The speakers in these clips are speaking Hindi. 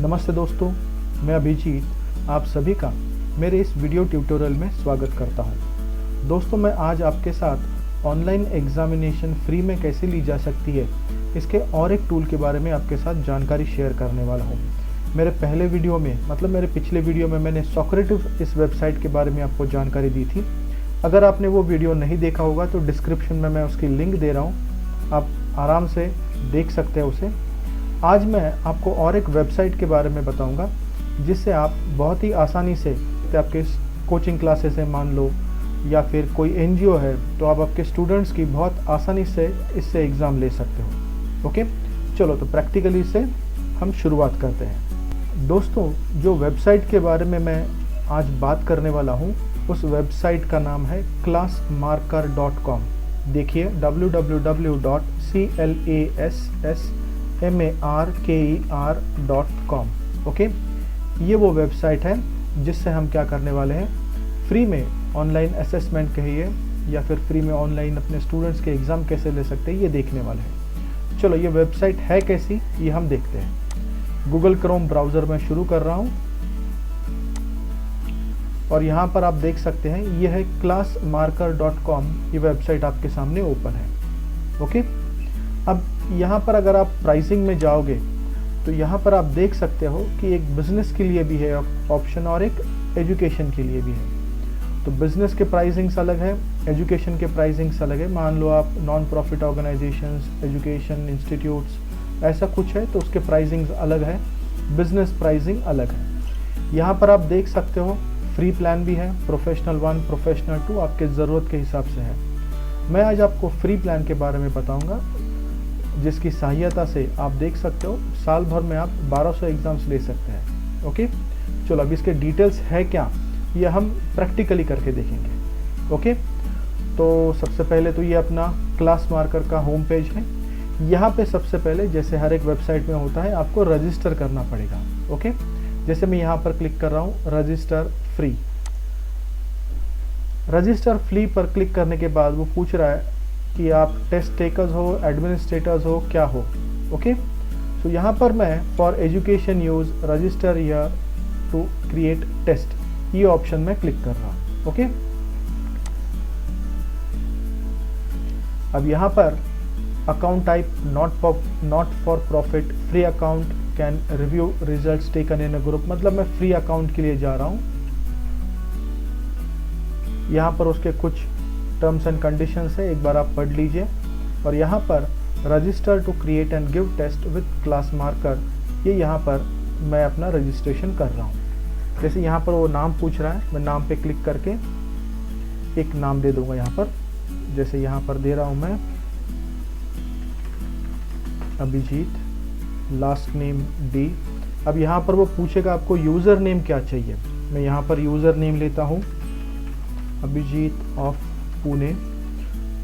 नमस्ते दोस्तों, मैं अभिजीत आप सभी का मेरे इस वीडियो ट्यूटोरियल में स्वागत करता हूं। दोस्तों, मैं आज आपके साथ ऑनलाइन एग्जामिनेशन फ्री में कैसे ली जा सकती है इसके और एक टूल के बारे में आपके साथ जानकारी शेयर करने वाला हूं। मेरे पहले वीडियो में मेरे पिछले वीडियो में मैंने सोक्रेटिव इस वेबसाइट के बारे में आपको जानकारी दी थी। अगर आपने वो वीडियो नहीं देखा होगा तो डिस्क्रिप्शन में मैं उसकी लिंक दे रहा हूँ, आप आराम से देख सकते हैं उसे। आज मैं आपको और एक वेबसाइट के बारे में बताऊंगा जिससे आप बहुत ही आसानी से आपके कोचिंग क्लासेस है मान लो, या फिर कोई एनजीओ है, तो आप आपके स्टूडेंट्स की बहुत आसानी से इससे एग्ज़ाम ले सकते हो। ओके, चलो तो प्रैक्टिकली से हम शुरुआत करते हैं। दोस्तों, जो वेबसाइट के बारे में मैं आज बात करने वाला हूँ उस वेबसाइट का नाम है classmarker.com। देखिए www.classmarker.com। ओके, ये वो वेबसाइट है जिससे हम क्या करने वाले हैं, फ्री में ऑनलाइन असेसमेंट कहिए या फिर फ्री में ऑनलाइन अपने स्टूडेंट्स के एग्ज़ाम कैसे ले सकते हैं ये देखने वाले हैं। चलो, ये वेबसाइट है कैसी ये हम देखते हैं। गूगल क्रोम ब्राउज़र में शुरू कर रहा हूँ और यहाँ पर आप देख सकते हैं ये है classmarker.com। ये वेबसाइट आपके सामने ओपन है। ओके, अब यहाँ पर अगर आप प्राइसिंग में जाओगे तो यहाँ पर आप देख सकते हो कि एक बिजनेस के लिए भी है ऑप्शन और एक एजुकेशन के लिए भी है। तो बिजनेस के प्राइसिंग्स अलग है, एजुकेशन के प्राइसिंग्स अलग है। मान लो आप non profit organisations, education institutes ऐसा कुछ है तो उसके प्राइसिंग्स अलग है, बिजनेस प्राइसिंग अलग है। यहाँ पर आप देख सकते हो फ्री प्लान भी है, प्रोफेशनल 1, प्रोफेशनल 2 आपके ज़रूरत के हिसाब से है। मैं आज आपको फ्री प्लान के बारे में बताऊंगा जिसकी सहायता से आप देख सकते हो साल भर में आप 1200 एग्ज़ाम्स ले सकते हैं। ओके, चलो अब इसके डिटेल्स है क्या ये हम प्रैक्टिकली करके देखेंगे। ओके, तो सबसे पहले तो ये अपना क्लास मार्कर का होम पेज है। यहाँ पे सबसे पहले जैसे हर एक वेबसाइट में होता है आपको रजिस्टर करना पड़ेगा। ओके, जैसे मैं यहाँ पर क्लिक कर रहा हूँ रजिस्टर फ्री। रजिस्टर फ्री पर क्लिक करने के बाद वो पूछ रहा है कि आप टेस्ट टेकर्स हो, एडमिनिस्ट्रेटर्स हो, क्या हो। ओके, तो यहाँ पर मैं फॉर एजुकेशन यूज रजिस्टर या टू क्रिएट टेस्ट ये ऑप्शन में क्लिक कर रहा हूँ। ओके, अब यहाँ पर account type not for profit, free account can review results taken in a group, मतलब मैं फ्री अकाउंट के लिए जा रहा हूँ। यहाँ पर उसके कुछ टर्म्स एंड कंडीशंस है, एक बार आप पढ़ लीजिए। और यहाँ पर register to create and give test with class marker, ये यहाँ पर मैं अपना रजिस्ट्रेशन कर रहा हूँ। जैसे यहाँ पर वो नाम पूछ रहा है, मैं नाम पे क्लिक करके एक नाम दे दूंगा यहाँ पर। जैसे यहाँ पर दे रहा हूँ मैं अभिजीत, लास्ट नेम डी। अब यहाँ पर वो पूछेगा आपको यूज़र नेम क्या चाहिए। मैं यहाँ पर यूज़र नेम लेता हूँ अभिजीत ऑफ पुणे,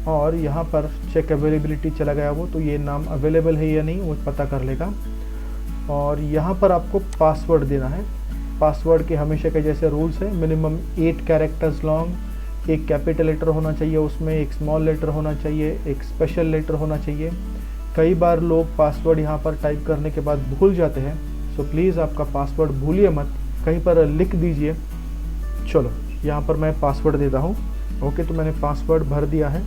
और यहाँ पर चेक अवेलेबिलिटी चला गया वो, तो ये नाम अवेलेबल है या नहीं वो पता कर लेगा। और यहाँ पर आपको पासवर्ड देना है। पासवर्ड के हमेशा के जैसे रूल्स है, मिनिमम 8 कैरेक्टर्स लॉन्ग, एक कैपिटल लेटर होना चाहिए उसमें, एक स्मॉल लेटर होना चाहिए, एक स्पेशल लेटर होना चाहिए। कई बार लोग पासवर्ड यहाँ पर टाइप करने के बाद भूल जाते हैं, सो प्लीज़ आपका पासवर्ड भूलिए मत, कहीं पर लिख दीजिए। चलो यहाँ पर मैं पासवर्ड देता हूँ। ओके, तो मैंने पासवर्ड भर दिया है।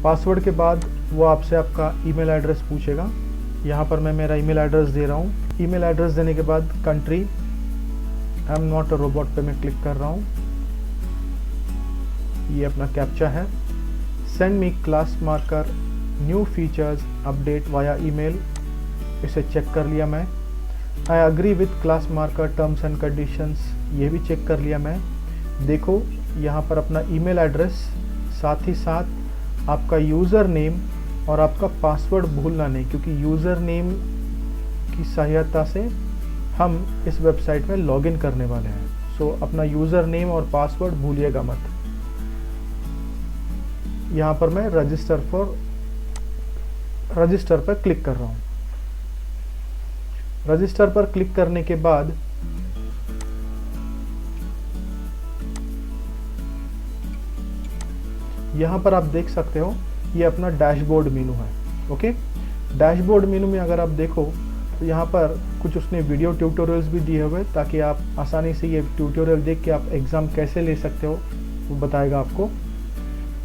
पासवर्ड के बाद वो आपसे आपका ईमेल एड्रेस पूछेगा। यहाँ पर मैं मेरा ईमेल एड्रेस दे रहा हूँ। ईमेल एड्रेस देने के बाद country, I am not a robot पे मैं क्लिक कर रहा हूँ। ये अपना कैप्चा है। Send me class marker new features update via email, इसे चेक कर लिया मैं। I agree with class marker terms and conditions, ये भी चेक कर लिया मैं। देखो यहाँ पर अपना ईमेल एड्रेस, साथ ही साथ आपका यूज़र नेम और आपका पासवर्ड भूलना नहीं, क्योंकि यूज़र नेम की सहायता से हम इस वेबसाइट में लॉगिन करने वाले हैं। सो अपना यूज़र नेम और पासवर्ड भूलिएगा मत। यहाँ पर मैं रजिस्टर पर क्लिक कर रहा हूँ। रजिस्टर पर क्लिक करने के बाद यहाँ पर आप देख सकते हो ये अपना डैशबोर्ड मेनू है। ओके, डैशबोर्ड मेनू में अगर आप देखो तो यहाँ पर कुछ उसने वीडियो ट्यूटोरियल्स भी दिए हुए ताकि आप आसानी से ये ट्यूटोरियल देख के आप एग्ज़ाम कैसे ले सकते हो वो बताएगा आपको।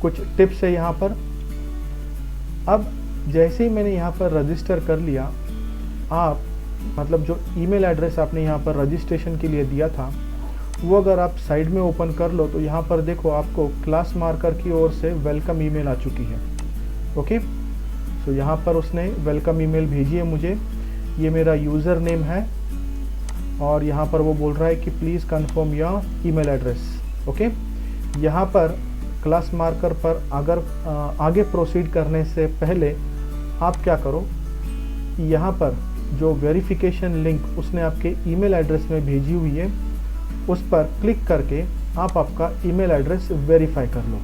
कुछ टिप्स है यहाँ पर। अब जैसे ही मैंने यहाँ पर रजिस्टर कर लिया, आप मतलब जो ईमेल एड्रेस आपने यहाँ पर रजिस्ट्रेशन के लिए दिया था वो अगर आप साइड में ओपन कर लो तो यहाँ पर देखो आपको क्लास मार्कर की ओर से वेलकम ईमेल आ चुकी है। ओके, तो यहाँ पर उसने वेलकम ईमेल भेजी है मुझे। ये मेरा यूज़र नेम है और यहाँ पर वो बोल रहा है कि please confirm your email address. Okay, यहाँ पर क्लास मार्कर पर अगर आगे प्रोसीड करने से पहले आप क्या करो, यहाँ पर जो वेरिफिकेशन लिंक उसने आपके ईमेल एड्रेस में भेजी हुई है उस पर क्लिक करके आप आपका ईमेल एड्रेस वेरीफाई कर लो।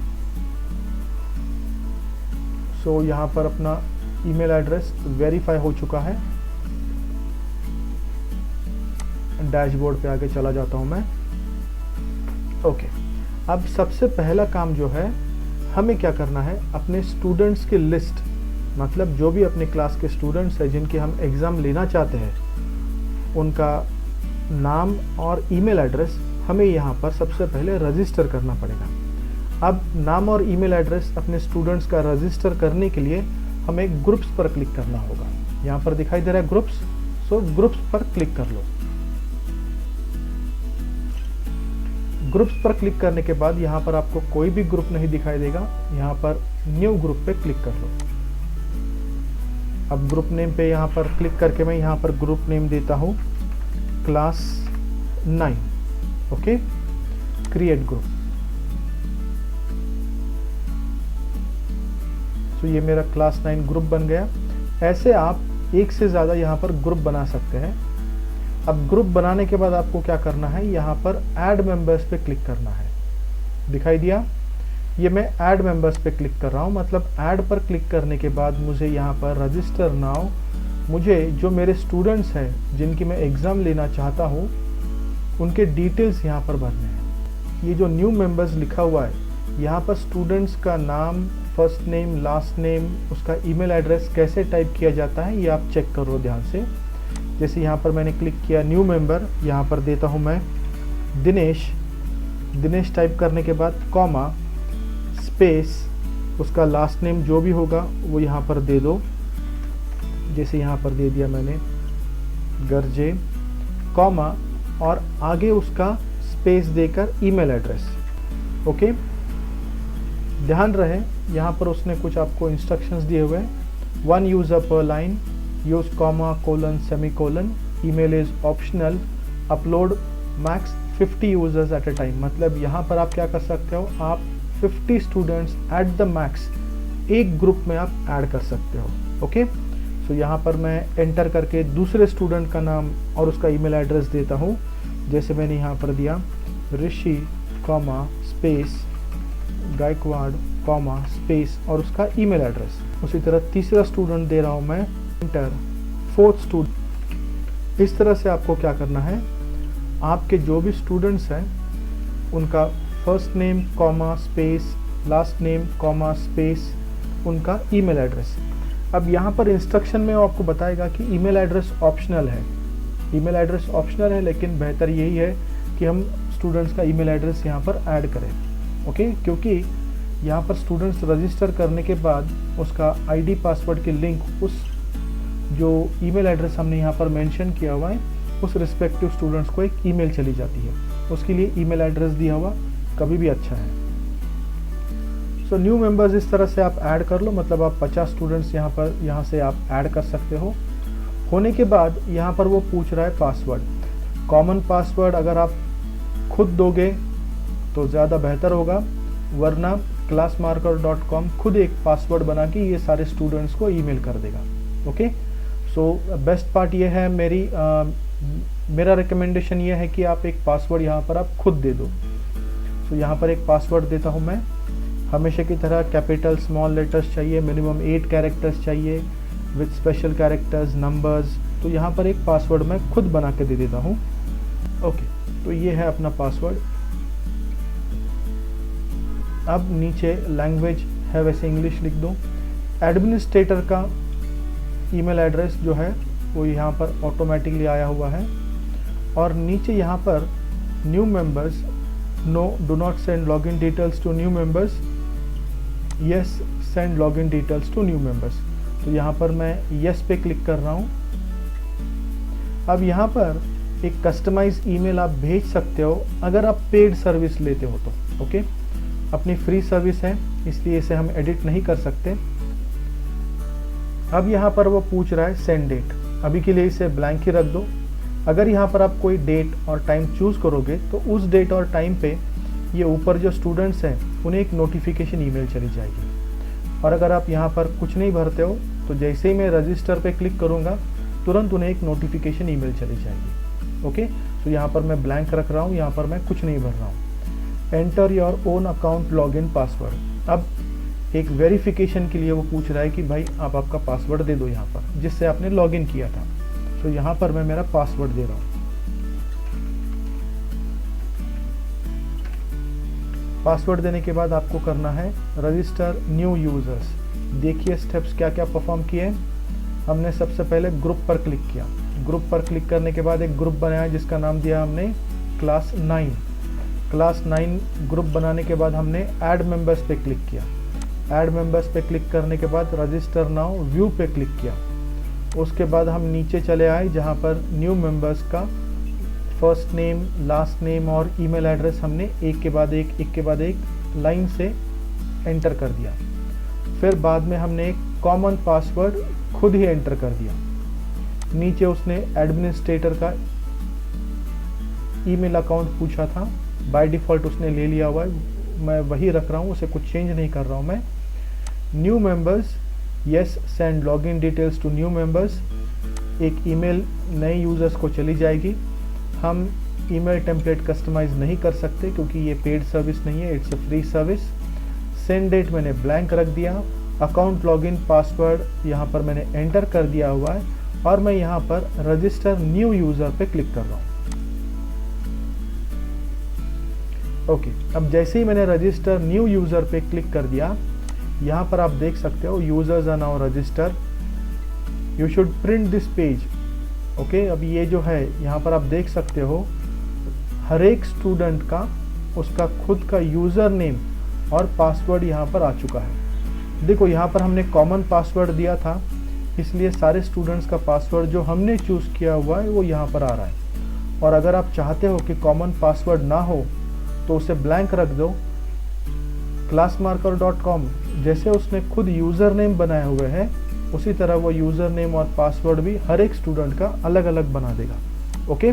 सो यहाँ पर अपना ईमेल एड्रेस वेरीफाई हो चुका है। डैशबोर्ड पे आगे चला जाता हूँ मैं। ओके, अब सबसे पहला काम जो है हमें क्या करना है, अपने स्टूडेंट्स की लिस्ट, मतलब जो भी अपने क्लास के स्टूडेंट्स हैं जिनके हम एग्ज़ाम लेना चाहते हैं उनका नाम और ईमेल एड्रेस हमें यहाँ पर सबसे पहले रजिस्टर करना पड़ेगा। अब नाम और ईमेल एड्रेस अपने स्टूडेंट्स का रजिस्टर करने के लिए हमें ग्रुप्स पर क्लिक करना होगा। यहाँ पर दिखाई दे रहा है ग्रुप्स, सो ग्रुप्स पर क्लिक कर लो। ग्रुप्स पर क्लिक करने के बाद यहाँ पर आपको कोई भी ग्रुप नहीं दिखाई देगा, यहाँ पर न्यू ग्रुप पे क्लिक कर लो। अब ग्रुप नेम पे यहाँ पर क्लिक करके मैं यहाँ पर ग्रुप नेम देता हूँ क्लास 9। Okay, create group. तो ये मेरा क्लास 9 ग्रुप बन गया। ऐसे आप एक से ज़्यादा यहाँ पर ग्रुप बना सकते हैं। अब ग्रुप बनाने के बाद आपको क्या करना है, यहाँ पर ऐड मेंबर्स पे क्लिक करना है। दिखाई दिया, ये मैं ऐड मेंबर्स पे क्लिक कर रहा हूँ। मतलब ऐड पर क्लिक करने के बाद मुझे यहाँ पर रजिस्टर नाउ, मुझे जो मेरे स्टूडेंट्स हैं जिनकी मैं एग्ज़ाम लेना चाहता हूँ उनके डिटेल्स यहाँ पर भरने हैं। ये जो न्यू मेंबर्स लिखा हुआ है यहाँ पर स्टूडेंट्स का नाम, फर्स्ट नेम, लास्ट नेम, उसका ईमेल एड्रेस कैसे टाइप किया जाता है ये आप चेक करो ध्यान से। जैसे यहाँ पर मैंने क्लिक किया न्यू मेंबर, यहाँ पर देता हूँ मैं दिनेश। दिनेश टाइप करने के बाद कॉमा स्पेस उसका लास्ट नेम जो भी होगा वो यहाँ पर दे दो। जैसे यहाँ पर दे दिया मैंने गर्जे, कॉमा और आगे उसका स्पेस देकर ईमेल एड्रेस। ओके, ध्यान रहे यहाँ पर उसने कुछ आपको इंस्ट्रक्शंस दिए हुए हैं। 1 user per line, use comma colon semicolon, email is optional, upload max 50 users at a time. मतलब यहाँ पर आप क्या कर सकते हो, आप 50 स्टूडेंट्स एट द मैक्स एक ग्रुप में आप ऐड कर सकते हो। ओके, सो यहाँ पर मैं एंटर करके दूसरे स्टूडेंट का नाम और उसका ईमेल एड्रेस देता हूँ। जैसे मैंने यहाँ पर दिया Rishi comma space Gaikwad comma space और उसका ईमेल एड्रेस। उसी तरह तीसरा स्टूडेंट दे रहा हूँ मैं, एंटर फोर्थ स्टूडेंट। इस तरह से आपको क्या करना है, आपके जो भी स्टूडेंट्स हैं उनका first name comma space, last name comma space, उनका ईमेल एड्रेस। अब यहाँ पर इंस्ट्रक्शन में आपको बताएगा कि ईमेल एड्रेस ऑप्शनल है। ईमेल एड्रेस ऑप्शनल है लेकिन बेहतर यही है कि हम स्टूडेंट्स का ईमेल एड्रेस यहाँ पर ऐड करें। ओके, क्योंकि यहाँ पर स्टूडेंट्स रजिस्टर करने के बाद उसका आईडी पासवर्ड की लिंक उस जो ईमेल एड्रेस हमने यहाँ पर मेंशन किया हुआ है उस रिस्पेक्टिव स्टूडेंट्स को एक ईमेल चली जाती है। उसके लिए ईमेल एड्रेस दिया हुआ कभी भी अच्छा है। सो न्यू मेंबर्स इस तरह से आप ऐड कर लो। मतलब आप 50 स्टूडेंट्स यहाँ से आप ऐड कर सकते हो। होने के बाद यहाँ पर वो पूछ रहा है पासवर्ड। कॉमन पासवर्ड अगर आप खुद दोगे तो ज़्यादा बेहतर होगा, वरना classmarker.com खुद एक पासवर्ड बना के ये सारे स्टूडेंट्स को ईमेल कर देगा। ओके, सो बेस्ट पार्ट ये है मेरा रिकमेंडेशन ये है कि आप एक पासवर्ड यहाँ पर आप खुद दे दो। सो यहाँ पर एक पासवर्ड देता हूँ मैं। हमेशा की तरह कैपिटल स्मॉल लेटर्स चाहिए, मिनिमम 8 कैरेक्टर्स चाहिए विद स्पेशल कैरेक्टर्स नंबर्स। तो यहाँ पर एक पासवर्ड मैं खुद बना के दे देता हूँ। ओके, तो ये है अपना पासवर्ड। अब नीचे लैंग्वेज है वैसे इंग्लिश लिख दो। एडमिनिस्ट्रेटर का ईमेल एड्रेस जो है वो यहाँ पर ऑटोमेटिकली आया हुआ है। और नीचे यहाँ पर new members, no do not send login details to new members, yes send login details to new members. तो यहाँ पर मैं यस पे क्लिक कर रहा हूँ। अब यहाँ पर एक कस्टमाइज ईमेल आप भेज सकते हो अगर आप पेड सर्विस लेते हो तो। ओके, अपनी फ्री सर्विस है इसलिए इसे हम एडिट नहीं कर सकते। अब यहाँ पर वो पूछ रहा है सेंड डेट, अभी के लिए इसे ब्लैंक ही रख दो। अगर यहाँ पर आप कोई डेट और टाइम चूज करोगे तो उस डेट और टाइम पे ये ऊपर जो स्टूडेंट्स हैं उन्हें एक नोटिफिकेशन ईमेल चली जाएगी। और अगर आप यहाँ पर कुछ नहीं भरते हो तो जैसे ही मैं रजिस्टर पे क्लिक करूँगा तुरंत उन्हें एक नोटिफिकेशन ईमेल चली जाएगी। ओके, तो यहाँ पर मैं ब्लैंक रख रहा हूँ, यहाँ पर मैं कुछ नहीं भर रहा हूँ। Enter your own account login password. अब एक वेरिफिकेशन के लिए वो पूछ रहा है कि भाई आप आपका पासवर्ड दे दो यहाँ पर जिससे आपने लॉगिन किया था। तो यहाँ पर मैं मेरा पासवर्ड दे रहा हूँ। पासवर्ड देने के बाद आपको करना है रजिस्टर न्यू यूजर्स। देखिए स्टेप्स क्या क्या परफॉर्म किए। हमने सबसे पहले ग्रुप पर क्लिक किया। ग्रुप पर क्लिक करने के बाद एक ग्रुप बनाया जिसका नाम दिया हमने क्लास 9। क्लास 9 ग्रुप बनाने के बाद हमने ऐड मेंबर्स पे क्लिक किया। ऐड मेंबर्स पे क्लिक करने के बाद रजिस्टर नाउ व्यू पे क्लिक किया। उसके बाद हम नीचे चले आए जहाँ पर न्यू मेंबर्स का फर्स्ट नेम, लास्ट नेम और ईमेल एड्रेस हमने एक के बाद एक लाइन से एंटर कर दिया। फिर बाद में हमने एक कॉमन पासवर्ड खुद ही एंटर कर दिया। नीचे उसने एडमिनिस्ट्रेटर का ईमेल अकाउंट पूछा था, बाय डिफ़ॉल्ट उसने ले लिया हुआ है, मैं वही रख रहा हूँ, उसे कुछ चेंज नहीं कर रहा हूँ मैं। New members, yes send login details to new members. एक ईमेल नए यूज़र्स को चली जाएगी। हम ईमेल टेम्पलेट कस्टमाइज नहीं कर सकते क्योंकि ये पेड सर्विस नहीं है, it's a free service. Send date मैंने ब्लैंक रख दिया। अकाउंट लॉगिन पासवर्ड यहाँ पर मैंने एंटर कर दिया हुआ है और मैं यहाँ पर रजिस्टर न्यू यूज़र पे क्लिक कर रहा हूँ। ओके, अब जैसे ही मैंने रजिस्टर न्यू यूज़र पे क्लिक कर दिया, यहाँ पर आप देख सकते हो users are now register, you should print this page. Okay, अब ये जो है यहाँ पर आप देख सकते हो हर एक स्टूडेंट का उसका खुद का यूज़र नेम और पासवर्ड यहाँ पर आ चुका है। देखो यहाँ पर हमने कॉमन पासवर्ड दिया था इसलिए सारे स्टूडेंट्स का पासवर्ड जो हमने चूज़ किया हुआ है वो यहाँ पर आ रहा है। और अगर आप चाहते हो कि कॉमन पासवर्ड ना हो तो उसे ब्लैंक रख दो। classmarker.com जैसे उसने खुद यूज़र नेम बनाए हुए हैं उसी तरह वो यूज़र नेम और पासवर्ड भी हर एक स्टूडेंट का अलग अलग बना देगा। ओके,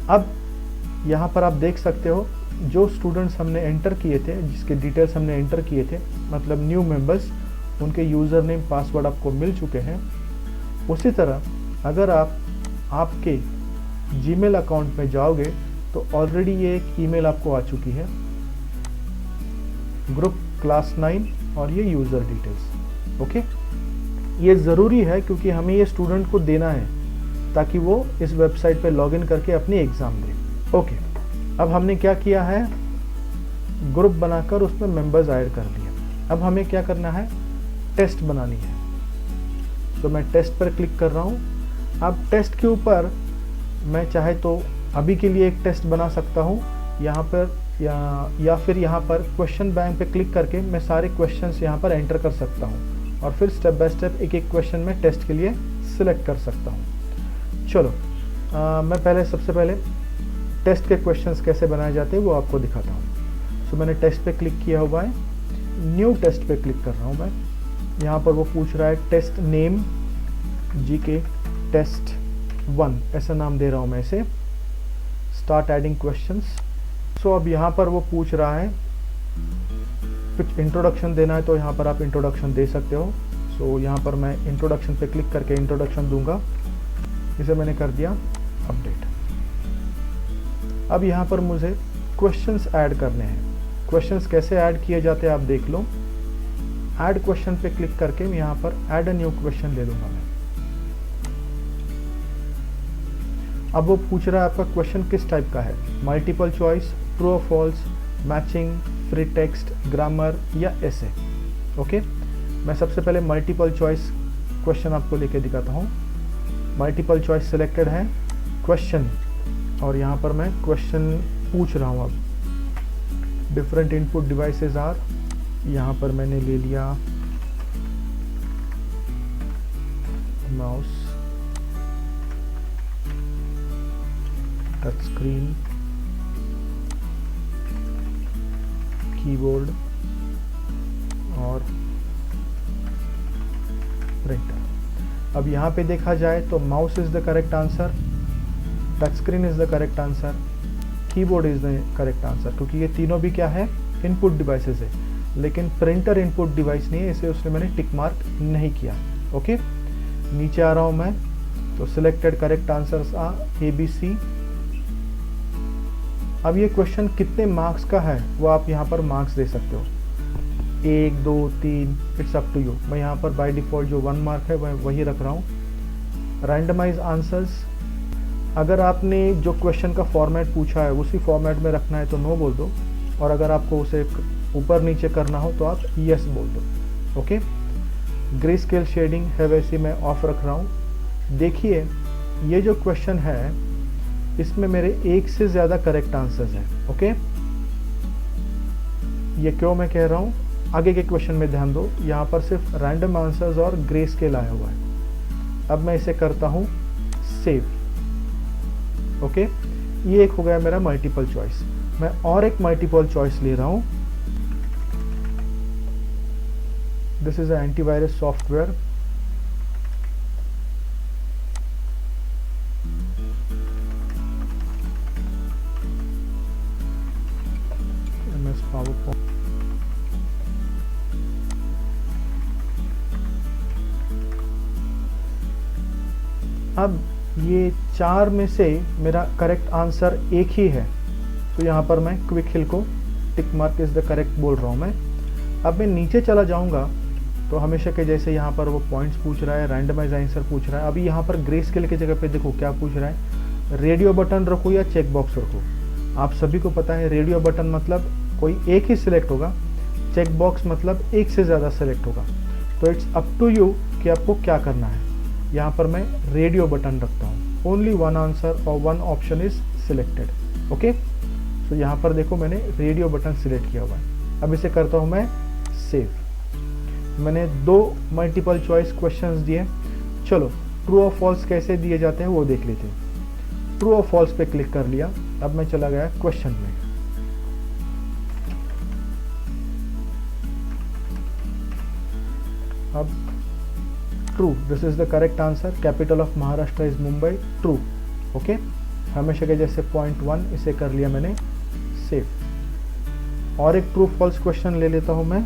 अब यहाँ पर आप देख सकते हो जो स्टूडेंट्स हमने एंटर किए थे, जिसके डिटेल्स हमने एंटर किए थे, मतलब न्यू मेंबर्स, उनके यूज़र नेम पासवर्ड आपको मिल चुके हैं। उसी तरह अगर आप आपके जीमेल अकाउंट में जाओगे तो ऑलरेडी ये एक ईमेल आपको आ चुकी है, ग्रुप क्लास 9 और ये यूज़र डिटेल्स। ओके, ये ज़रूरी है क्योंकि हमें ये स्टूडेंट को देना है ताकि वो इस वेबसाइट पे लॉगिन करके अपनी एग्ज़ाम दे। ओके, अब हमने क्या किया है, ग्रुप बनाकर उसमें मेंबर्स ऐड कर लिए। अब हमें क्या करना है, टेस्ट बनानी है। तो मैं टेस्ट पर क्लिक कर रहा हूँ। अब टेस्ट के ऊपर मैं चाहे तो अभी के लिए एक टेस्ट बना सकता हूँ यहाँ पर, या फिर यहाँ पर क्वेश्चन बैंक पे क्लिक करके मैं सारे क्वेश्चंस यहाँ पर एंटर कर सकता हूँ और फिर स्टेप बाय स्टेप एक एक क्वेश्चन में टेस्ट के लिए सिलेक्ट कर सकता हूँ। चलो मैं पहले सबसे पहले टेस्ट के क्वेश्चंस कैसे बनाए जाते हैं वो आपको दिखाता हूँ। सो मैंने टेस्ट पे क्लिक किया हुआ है, न्यू टेस्ट पे क्लिक कर रहा हूँ मैं। यहाँ पर वो पूछ रहा है टेस्ट नेम, जीके टेस्ट 1 ऐसा नाम दे रहा हूँ मैं इसे। Start adding questions. सो अब यहाँ पर वो पूछ रहा है कुछ इंट्रोडक्शन देना है तो यहाँ पर आप इंट्रोडक्शन दे सकते हो। सो यहाँ पर मैं इंट्रोडक्शन पे क्लिक करके इंट्रोडक्शन दूंगा। इसे मैंने कर दिया अपडेट। अब यहाँ पर मुझे क्वेश्चंस ऐड करने हैं। क्वेश्चंस कैसे ऐड किए जाते हैं आप देख लो। ऐड क्वेश्चन पे क्लिक करके मैं यहाँ पर ऐड अ न्यू क्वेश्चन ले लूँगा मैं। अब वो पूछ रहा है आपका क्वेश्चन किस टाइप का है, मल्टीपल चॉइस, ट्रू और false, matching, free text, grammar या ऐसे। ओके, मैं सबसे पहले मल्टीपल चॉइस क्वेश्चन आपको लेके दिखाता हूँ। मल्टीपल चॉइस सिलेक्टेड है, क्वेश्चन, और यहाँ पर मैं क्वेश्चन पूछ रहा हूँ। अब डिफरेंट इनपुट डिवाइसेस आर, यहाँ पर मैंने ले लिया माउस, टच स्क्रीन, कीबोर्ड और प्रिंटर। अब यहाँ पे देखा जाए तो mouse is the correct answer, touch screen is the correct answer, keyboard is the correct answer, क्योंकि ये तीनों भी क्या है, इनपुट डिवाइसेस है। लेकिन प्रिंटर इनपुट डिवाइस नहीं है, इसे उसने मैंने टिक मार्क नहीं किया। ओके, नीचे आ रहा हूँ मैं, तो selected correct answers are ABC। अब ये क्वेश्चन कितने मार्क्स का है वो आप यहाँ पर मार्क्स दे सकते हो, 1 2 3, इट्स अप टू यू। मैं यहाँ पर बाय डिफ़ॉल्ट जो 1 मार्क है वही रख रहा हूँ। रैंडमाइज आंसर्स, अगर आपने जो क्वेश्चन का फॉर्मेट पूछा है उसी फॉर्मेट में रखना है तो नो बोल दो, और अगर आपको उसे ऊपर नीचे करना हो तो आप यस बोल दो। ओके, ग्रे स्केल शेडिंग है वैसे मैं ऑफ रख रहा हूँ। देखिए ये जो क्वेश्चन है इसमें मेरे 1 से ज़्यादा करेक्ट आंसर्स हैं। ओके, ये क्यों मैं कह रहा हूँ, आगे के क्वेश्चन में ध्यान दो, यहाँ पर सिर्फ रैंडम आंसर्स और ग्रे स्केल आया हुआ है। अब मैं इसे करता हूँ सेव। ओके, ये एक हो गया मेरा मल्टीपल चॉइस। मैं और एक मल्टीपल चॉइस ले रहा हूँ। This is a antivirus software. MS PowerPoint। अब ये 4 में से मेरा करेक्ट आंसर एक ही है, तो यहाँ पर मैं क्विक हिल को tick mark is the correct बोल रहा हूँ मैं। अब मैं नीचे चला जाऊँगा तो हमेशा के जैसे यहाँ पर वो पॉइंट्स पूछ रहा है, रैंडमाइज आंसर पूछ रहा है। अभी यहाँ पर ग्रे स्केल की जगह पे देखो क्या पूछ रहा है, रेडियो बटन रखो या चेक बॉक्स रखो। आप सभी को पता है रेडियो बटन मतलब कोई एक ही सिलेक्ट होगा, चेक बॉक्स मतलब एक से ज़्यादा सिलेक्ट होगा। तो इट्स अप टू यू कि आपको क्या करना है। यहाँ पर मैं रेडियो बटन रखता हूँ, ओनली 1 आंसर और 1 ऑप्शन इज सिलेक्टेड। ओके, तो यहाँ पर देखो मैंने रेडियो बटन सिलेक्ट किया हुआ है। अब इसे करता हूँ मैं सेव। मैंने 2 मल्टीपल चॉइस क्वेश्चंस दिए। चलो ट्रू और फॉल्स कैसे दिए जाते हैं वो देख लेते हैं। ट्रू और फॉल्स पे क्लिक कर लिया। अब मैं चला गया क्वेश्चन में। अब true, this is the correct answer, capital of Maharashtra is Mumbai, true. Okay, हमेशा के जैसे पॉइंट 1 इसे कर लिया मैंने सेव। और एक ट्रू फॉल्स क्वेश्चन ले लेता हूं मैं।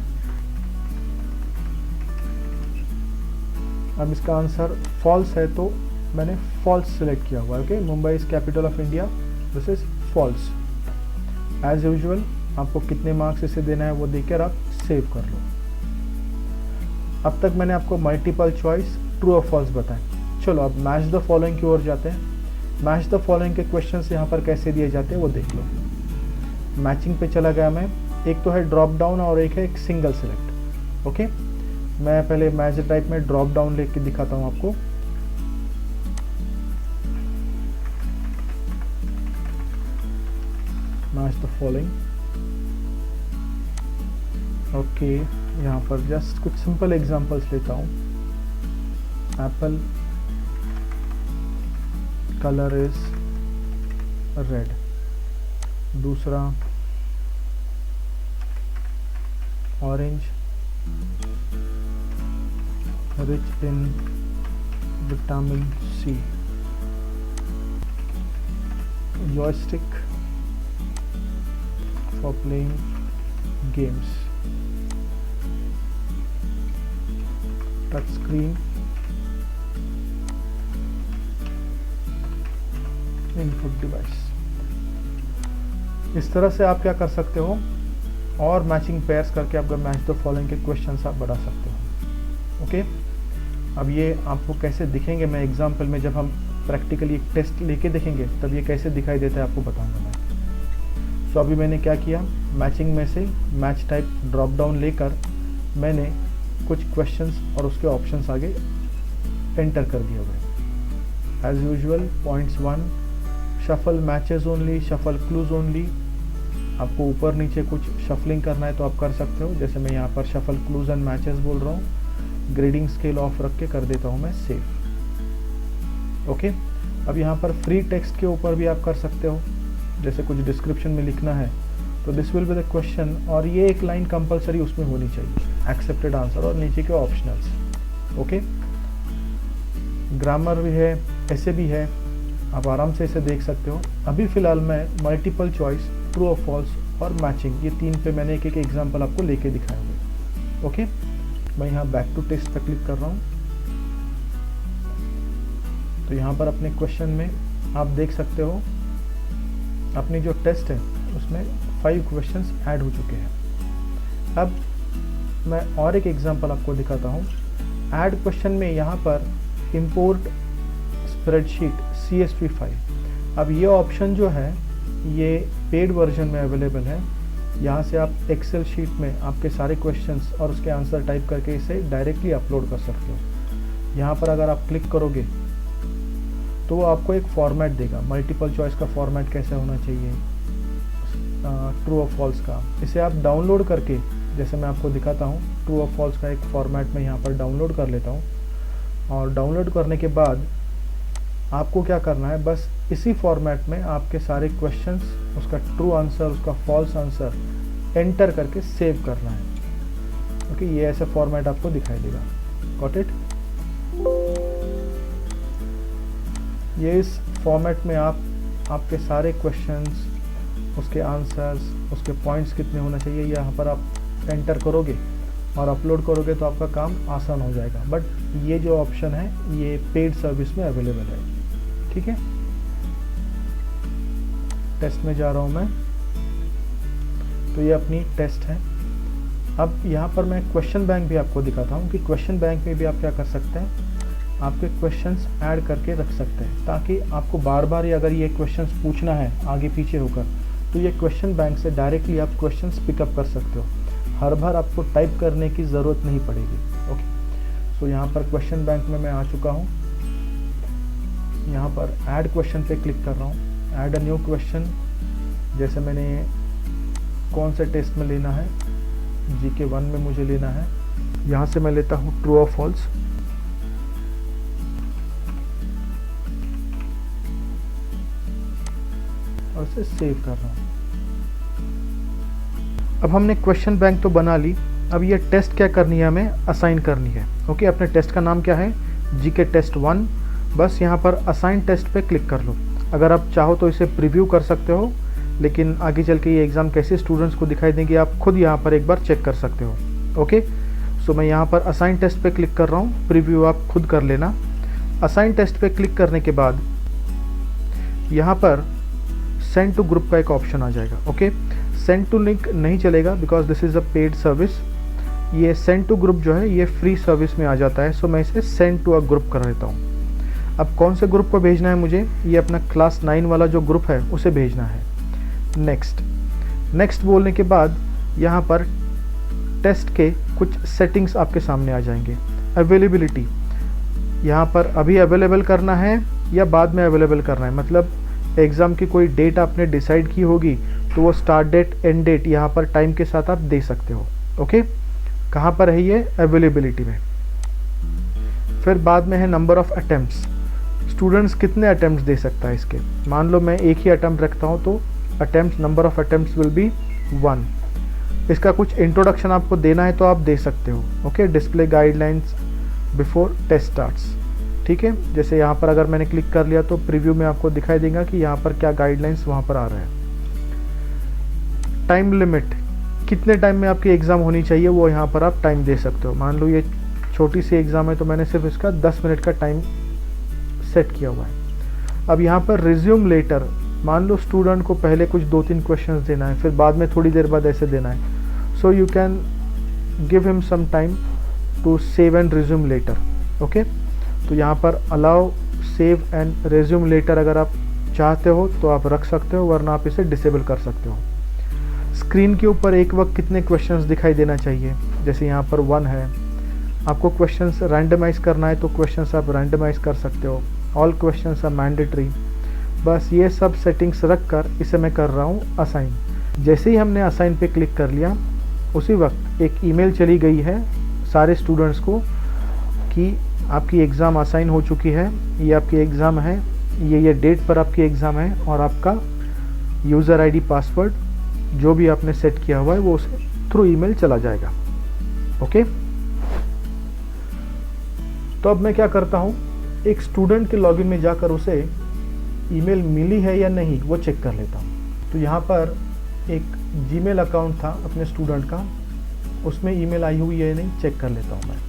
अब इसका आंसर फॉल्स है तो मैंने फॉल्स सिलेक्ट किया हुआ है। Okay, Mumbai is capital of India, this is false. As usual आपको कितने मार्क्स इसे देना है वो देकर आप सेव कर लो। अब तक मैंने आपको मल्टीपल चॉइस, ट्रू और फॉल्स बताए। चलो अब मैच द फॉलोइंग की ओर जाते हैं। मैच द फॉलोइंग के क्वेश्चंस यहाँ पर कैसे दिए जाते हैं वो देख लो। मैचिंग पे चला गया मैं। एक तो है ड्रॉप डाउन और एक है एक सिंगल सिलेक्ट। ओके, मैं पहले मैच टाइप में ड्रॉप डाउन लेके दिखाता हूँ आपको। Match the following. ओके, यहाँ पर जस्ट कुछ सिंपल एग्जांपल्स लेता हूँ। Apple colour is red. दूसरा orange, rich in vitamin C. Joystick for playing games. Touch screen, input device. इस तरह से आप क्या कर सकते हो, और मैचिंग पेयर्स करके आपका मैच द फॉलोइंग के क्वेश्चंस आप बढ़ा सकते हो। ओके, अब ये आपको कैसे दिखेंगे मैं एग्जाम्पल में, जब हम प्रैक्टिकली एक टेस्ट लेके देखेंगे तब ये कैसे दिखाई देता है आपको बताऊंगा मैं। सो अभी मैंने क्या किया, मैचिंग में से मैच टाइप ड्रॉप डाउन लेकर मैंने कुछ क्वेश्चंस और उसके ऑप्शंस आगे एंटर कर दिए हुए। As usual points 1 shuffle matches only, shuffle clues only. आपको ऊपर नीचे कुछ शफलिंग करना है तो आप कर सकते हो, जैसे मैं यहाँ पर शफल क्लूज एंड मैचेस बोल रहा हूँ, ग्रेडिंग स्केल ऑफ रख के कर देता हूँ मैं सेव। ओके, अब यहाँ पर फ्री टेक्स्ट के ऊपर भी आप कर सकते हो, जैसे कुछ डिस्क्रिप्शन में लिखना है तो this will be the question, और ये एक लाइन कंपलसरी उसमें होनी चाहिए, एक्सेप्टेड आंसर, और नीचे के ऑप्शनल्स। ओके, ग्रामर भी है, ऐसे भी है, आप आराम से इसे देख सकते हो। अभी फ़िलहाल मैं मल्टीपल चॉइस, ट्रू और फॉल्स और मैचिंग, ये 3 पे मैंने एक एक एग्जाम्पल आपको लेके दिखाए हुए। ओके, मैं यहाँ बैक टू टेस्ट पर क्लिक कर रहा हूँ, तो यहाँ पर अपने क्वेश्चन में आप देख सकते हो अपनी जो टेस्ट है उसमें 5 क्वेश्चंस ऐड हो चुके हैं। अब मैं और एक एग्जांपल आपको दिखाता हूँ। ऐड क्वेश्चन में यहाँ पर इंपोर्ट स्प्रेडशीट CSV फाइल, अब ये ऑप्शन जो है ये पेड वर्जन में अवेलेबल है। यहाँ से आप एक्सेल शीट में आपके सारे क्वेश्चंस और उसके आंसर टाइप करके इसे डायरेक्टली अपलोड कर सकते हो। यहाँ पर अगर आप क्लिक करोगे तो वो आपको एक फॉर्मेट देगा, मल्टीपल चॉइस का फॉर्मेट कैसे होना चाहिए, ट्रू और फॉल्स का। इसे आप डाउनलोड करके, जैसे मैं आपको दिखाता हूँ, ट्रू और फॉल्स का एक फॉर्मेट में यहाँ पर डाउनलोड कर लेता हूँ, और डाउनलोड करने के बाद आपको क्या करना है, बस इसी फॉर्मेट में आपके सारे क्वेश्चंस, उसका ट्रू आंसर, उसका फॉल्स आंसर एंटर करके सेव करना है। ओके, ये ऐसे फॉर्मेट आपको दिखाई देगा। Got it? ये इस फॉर्मेट में आपके सारे क्वेश्चंस, उसके आंसर्स, उसके पॉइंट्स कितने होना चाहिए, यहाँ पर आप एंटर करोगे और अपलोड करोगे तो आपका काम आसान हो जाएगा। बट ये जो ऑप्शन है ये पेड सर्विस में अवेलेबल है। ठीक है, टेस्ट में जा रहा हूँ मैं, तो ये अपनी टेस्ट है। अब यहाँ पर मैं क्वेश्चन बैंक भी आपको दिखाता हूँ कि क्वेश्चन बैंक में भी आप क्या कर सकते हैं, आपके क्वेश्चंस ऐड करके रख सकते हैं, ताकि आपको बार बार अगर ये क्वेश्चंस पूछना है आगे पीछे होकर, तो ये क्वेश्चन बैंक से डायरेक्टली आप क्वेश्चंस पिकअप कर सकते हो। हर बार आपको टाइप करने की ज़रूरत नहीं पड़ेगी। ओके, सो यहाँ पर क्वेश्चन बैंक में मैं आ चुका हूँ। यहाँ पर ऐड क्वेश्चन पे क्लिक कर रहा हूँ, ऐड अ न्यू क्वेश्चन। जैसे मैंने कौन से टेस्ट में लेना है, GK 1 में मुझे लेना है। यहाँ से मैं लेता हूँ ट्रू और फॉल्स। और इसे सेव कर रहा हूँ। अब हमने क्वेश्चन बैंक तो बना ली, अब ये टेस्ट क्या करनी है, हमें असाइन करनी है। ओके, अपने टेस्ट का नाम क्या है, GK टेस्ट 1। बस यहाँ पर असाइन टेस्ट पे क्लिक कर लो। अगर आप चाहो तो इसे प्रीव्यू कर सकते हो, लेकिन आगे चल के ये एग्ज़ाम कैसे स्टूडेंट्स को दिखाई देंगे आप खुद यहाँ पर एक बार चेक कर सकते हो। ओके, सो मैं यहाँ पर असाइन टेस्ट पे क्लिक कर रहा हूँ, प्रीव्यू आप खुद कर लेना। असाइन टेस्ट पे क्लिक करने के बाद यहाँ पर सेंड टू ग्रुप का एक ऑप्शन आ जाएगा। ओके, सेंड टू लिंक नहीं चलेगा because this is a paid service. ये सेंड टू ग्रुप जो है ये फ्री सर्विस में आ जाता है, सो मैं इसे सेंड टू अ ग्रुप कर देता हूँ। अब कौन से ग्रुप को भेजना है मुझे, ये अपना क्लास 9 वाला जो ग्रुप है उसे भेजना है। नेक्स्ट बोलने के बाद यहाँ पर टेस्ट के कुछ सेटिंग्स आपके सामने आ जाएंगे। अवेलेबिलिटी, यहाँ पर अभी अवेलेबल करना है या बाद में अवेलेबल करना है, मतलब एग्ज़ाम की कोई डेट आपने डिसाइड की होगी तो वो स्टार्ट डेट, एंड डेट यहाँ पर टाइम के साथ आप दे सकते हो। ओके, कहाँ पर है ये, अवेलेबिलिटी में। फिर बाद में है नंबर ऑफ़ अटेम्प्ट्स, स्टूडेंट्स कितने अटेम्प्ट्स दे सकता है इसके। मान लो मैं एक ही अटेम्प्ट रखता हूँ तो attempt, number of attempts will be 1। इसका कुछ इंट्रोडक्शन आपको देना है तो आप दे सकते हो। Okay, display guidelines before test starts. ठीक है, जैसे यहाँ पर अगर मैंने क्लिक कर लिया तो प्रीव्यू में आपको दिखाई देगा कि यहाँ पर क्या गाइडलाइंस वहाँ पर आ रहा है। टाइम लिमिट, कितने टाइम में आपकी एग्ज़ाम होनी चाहिए वो यहाँ पर आप टाइम दे सकते हो। मान लो ये छोटी सी एग्ज़ाम है तो मैंने सिर्फ इसका 10 मिनट का टाइम सेट किया हुआ है। अब यहाँ पर रिज्यूम लेटर, मान लो स्टूडेंट को पहले कुछ 2-3 क्वेश्चंस देना है, फिर बाद में थोड़ी देर बाद ऐसे देना है, so you can give him some time to save and resume later. Okay, तो यहाँ पर allow save and resume later अगर आप चाहते हो तो आप रख सकते हो, वरना आप इसे डिसेबल कर सकते हो। स्क्रीन के ऊपर एक वक्त कितने क्वेश्चंस दिखाई देना चाहिए, जैसे यहाँ पर 1 है। आपको क्वेश्चंस रैंडमाइज़ करना है तो क्वेश्चंस आप रैंडमाइज़ कर सकते हो। All questions are mandatory. बस ये सब सेटिंग्स रख कर इसे मैं कर रहा हूँ असाइन। जैसे ही हमने असाइन पे क्लिक कर लिया उसी वक्त एक ईमेल चली गई है सारे स्टूडेंट्स को कि आपकी एग्ज़ाम असाइन हो चुकी है, ये आपकी एग्ज़ाम है, ये डेट पर आपकी एग्ज़ाम है और आपका यूज़र आईडी पासवर्ड जो भी आपने सेट किया हुआ है वो उसे थ्रू ईमेल चला जाएगा। ओके, तो अब मैं क्या करता हूँ, एक स्टूडेंट के लॉगिन में जाकर उसे ईमेल मिली है या नहीं वो चेक कर लेता हूँ। तो यहाँ पर एक जीमेल अकाउंट था अपने स्टूडेंट का, उसमें ईमेल आई हुई है या नहीं चेक कर लेता हूँ मैं।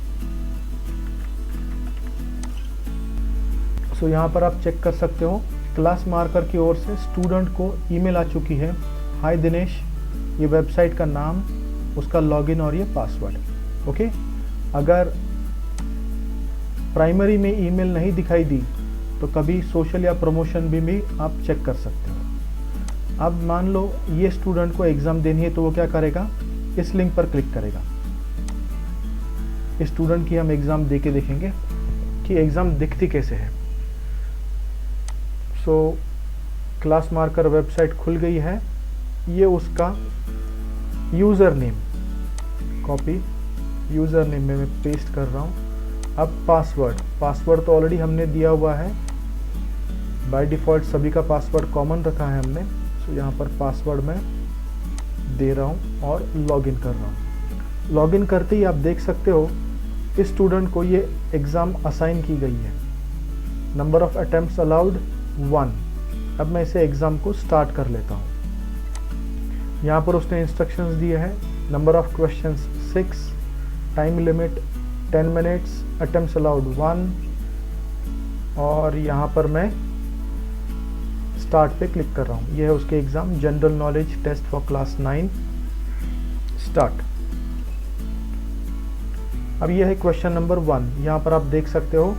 सो यहाँ पर आप चेक कर सकते हो क्लास मार्कर की ओर से स्टूडेंट को ईमेल आ चुकी है, हाय दिनेश, ये वेबसाइट का नाम, उसका लॉगिन और ये पासवर्ड। ओके, अगर प्राइमरी में ईमेल नहीं दिखाई दी तो कभी सोशल या प्रमोशन भी आप चेक कर सकते हो। अब मान लो ये स्टूडेंट को एग्ज़ाम देनी है तो वो क्या करेगा, इस लिंक पर क्लिक करेगा। इस स्टूडेंट की हम एग्ज़ाम दे के देखेंगे कि एग्ज़ाम दिखती कैसे है। सो क्लास मार्कर वेबसाइट खुल गई है, ये उसका user name, copy user name में मैं पेस्ट कर रहा हूँ। अब पासवर्ड तो ऑलरेडी हमने दिया हुआ है, बाय डिफ़ॉल्ट सभी का पासवर्ड कॉमन रखा है हमने। सो यहाँ पर पासवर्ड मैं दे रहा हूँ और लॉगिन कर रहा हूँ। लॉगिन करते ही आप देख सकते हो इस स्टूडेंट को ये एग्ज़ाम असाइन की गई है। Number of attempts allowed 1। अब मैं इसे एग्ज़ाम को स्टार्ट कर लेता हूँ। यहाँ पर उसने इंस्ट्रक्शंस दिए हैं, number of questions 6, time limit 10 minutes, attempts allowed 1 और यहाँ पर मैं स्टार्ट पे क्लिक कर रहा हूँ। ये है उसके exam, general knowledge test for class 9, start. अब ये है क्वेश्चन नंबर 1। यहाँ पर आप देख सकते हो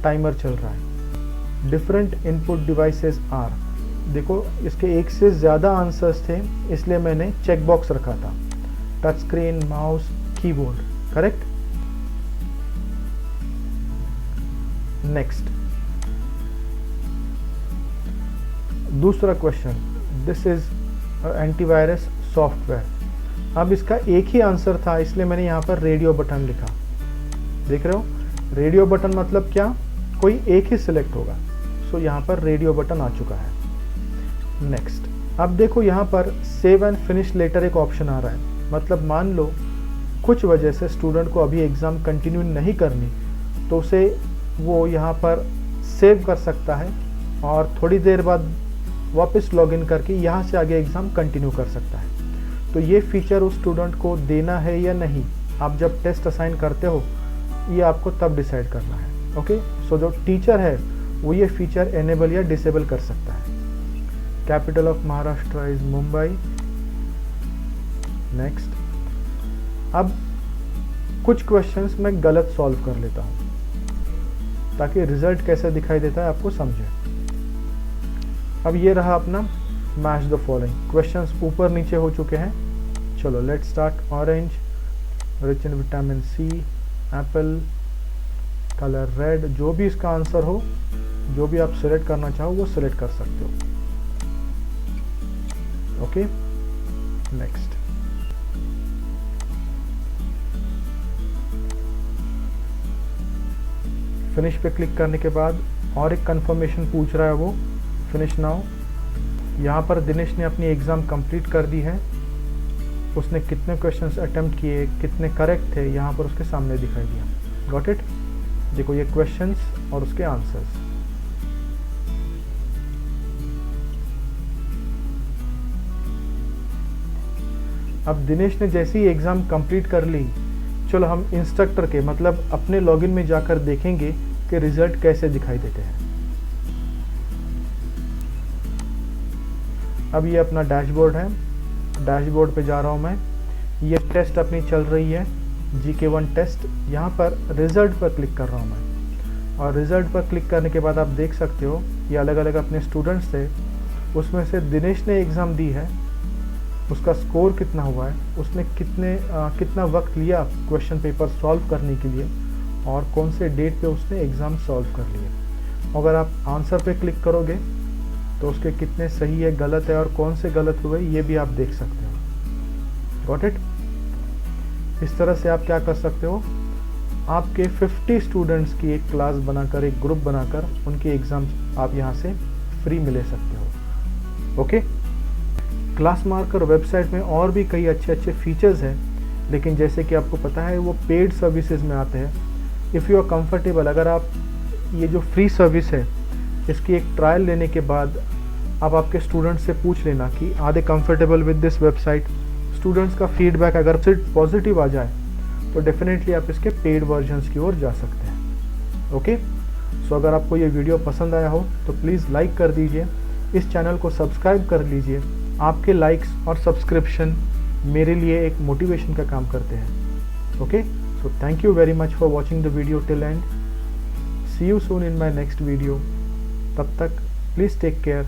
टाइमर चल रहा है। डिफरेंट इनपुट डिवाइसेस आर, देखो इसके एक से ज़्यादा आंसर्स थे इसलिए मैंने चेक बॉक्स रखा था, touch screen, mouse, keyboard, correct. Next, दूसरा question, this is antivirus software. अब इसका एक ही आंसर था इसलिए मैंने यहाँ पर रेडियो बटन लिखा। देख रहे हो, रेडियो बटन मतलब क्या, कोई एक ही सिलेक्ट होगा। सो यहाँ पर रेडियो बटन आ चुका है। नेक्स्ट, अब देखो यहाँ पर सेव एंड फिनिश लेटर एक ऑप्शन आ रहा है, मतलब मान लो कुछ वजह से स्टूडेंट को अभी एग्ज़ाम कंटिन्यू नहीं करनी तो उसे वो यहाँ पर सेव कर सकता है और थोड़ी देर बाद वापस लॉगिन करके यहाँ से आगे एग्ज़ाम कंटिन्यू कर सकता है। तो ये फीचर उस स्टूडेंट को देना है या नहीं, आप जब टेस्ट असाइन करते हो ये आपको तब डिसाइड करना है। ओके, सो जो टीचर है वो ये फीचर एनेबल या डिसेबल कर सकता है। Capital of Maharashtra is Mumbai. Next, अब कुछ क्वेश्चंस मैं गलत सॉल्व कर लेता हूँ ताकि रिजल्ट कैसे दिखाई देता है आपको समझे। अब ये रहा अपना मैच द फॉलोइंग, क्वेश्चंस ऊपर नीचे हो चुके हैं। चलो let's start. Orange, rich in vitamin C, apple, colour red, जो भी इसका आंसर हो, जो भी आप सिलेक्ट करना चाहो वो सिलेक्ट कर सकते हो। ओके, नेक्स्ट, फिनिश पे क्लिक करने के बाद और एक कंफर्मेशन पूछ रहा है वो, फिनिश नाउ। यहाँ पर दिनेश ने अपनी एग्ज़ाम कंप्लीट कर दी है, उसने कितने क्वेश्चंस अटेम्प्ट किए, कितने करेक्ट थे, यहाँ पर उसके सामने दिखाई दिया। गॉट इट, देखो ये क्वेश्चंस और उसके आंसर्स। अब दिनेश ने जैसे ही एग्ज़ाम कंप्लीट कर ली, चलो हम इंस्ट्रक्टर के मतलब अपने लॉगिन में जाकर देखेंगे कि रिजल्ट कैसे दिखाई देते हैं। अब ये अपना डैशबोर्ड है, डैशबोर्ड पे जा रहा हूँ मैं। ये टेस्ट अपनी चल रही है, GK1 टेस्ट। यहाँ पर रिज़ल्ट पर क्लिक कर रहा हूँ मैं और रिज़ल्ट पर क्लिक करने के बाद आप देख सकते हो ये अलग अलग अपने स्टूडेंट्स थे, उसमें से दिनेश ने एग्ज़ाम दी है, उसका स्कोर कितना हुआ है, उसने कितना वक्त लिया क्वेश्चन पेपर सॉल्व करने के लिए और कौन से डेट पे उसने एग्ज़ाम सॉल्व कर लिया। अगर आप आंसर पे क्लिक करोगे तो उसके कितने सही है, गलत है और कौन से गलत हुए ये भी आप देख सकते हो। Got it? इस तरह से आप क्या कर सकते हो, आपके 50 स्टूडेंट्स की एक क्लास बनाकर, एक ग्रुप बनाकर उनके एग्जाम्स आप यहाँ से फ्री में ले सकते हो। ओके, क्लास मार्कर वेबसाइट में और भी कई अच्छे अच्छे फीचर्स हैं, लेकिन जैसे कि आपको पता है वो पेड सर्विसेज में आते हैं। इफ़ यू आर कंफर्टेबल, अगर आप ये जो फ्री सर्विस है इसकी एक ट्रायल लेने के बाद आप आपके स्टूडेंट्स से पूछ लेना कि are they comfortable with this website. Students का फीडबैक अगर पॉजिटिव आ जाए तो डेफिनेटली आप इसके पेड वर्जन्स की ओर जा सकते हैं। ओके, सो अगर आपको ये वीडियो पसंद आया हो तो प्लीज़ लाइक कर दीजिए, इस चैनल को सब्सक्राइब कर लीजिए। आपके लाइक्स और सब्सक्रिप्शन मेरे लिए एक मोटिवेशन का काम करते हैं। Okay, so thank you very much for watching the video till end. See you soon in my next video. तब तक प्लीज़ टेक केयर।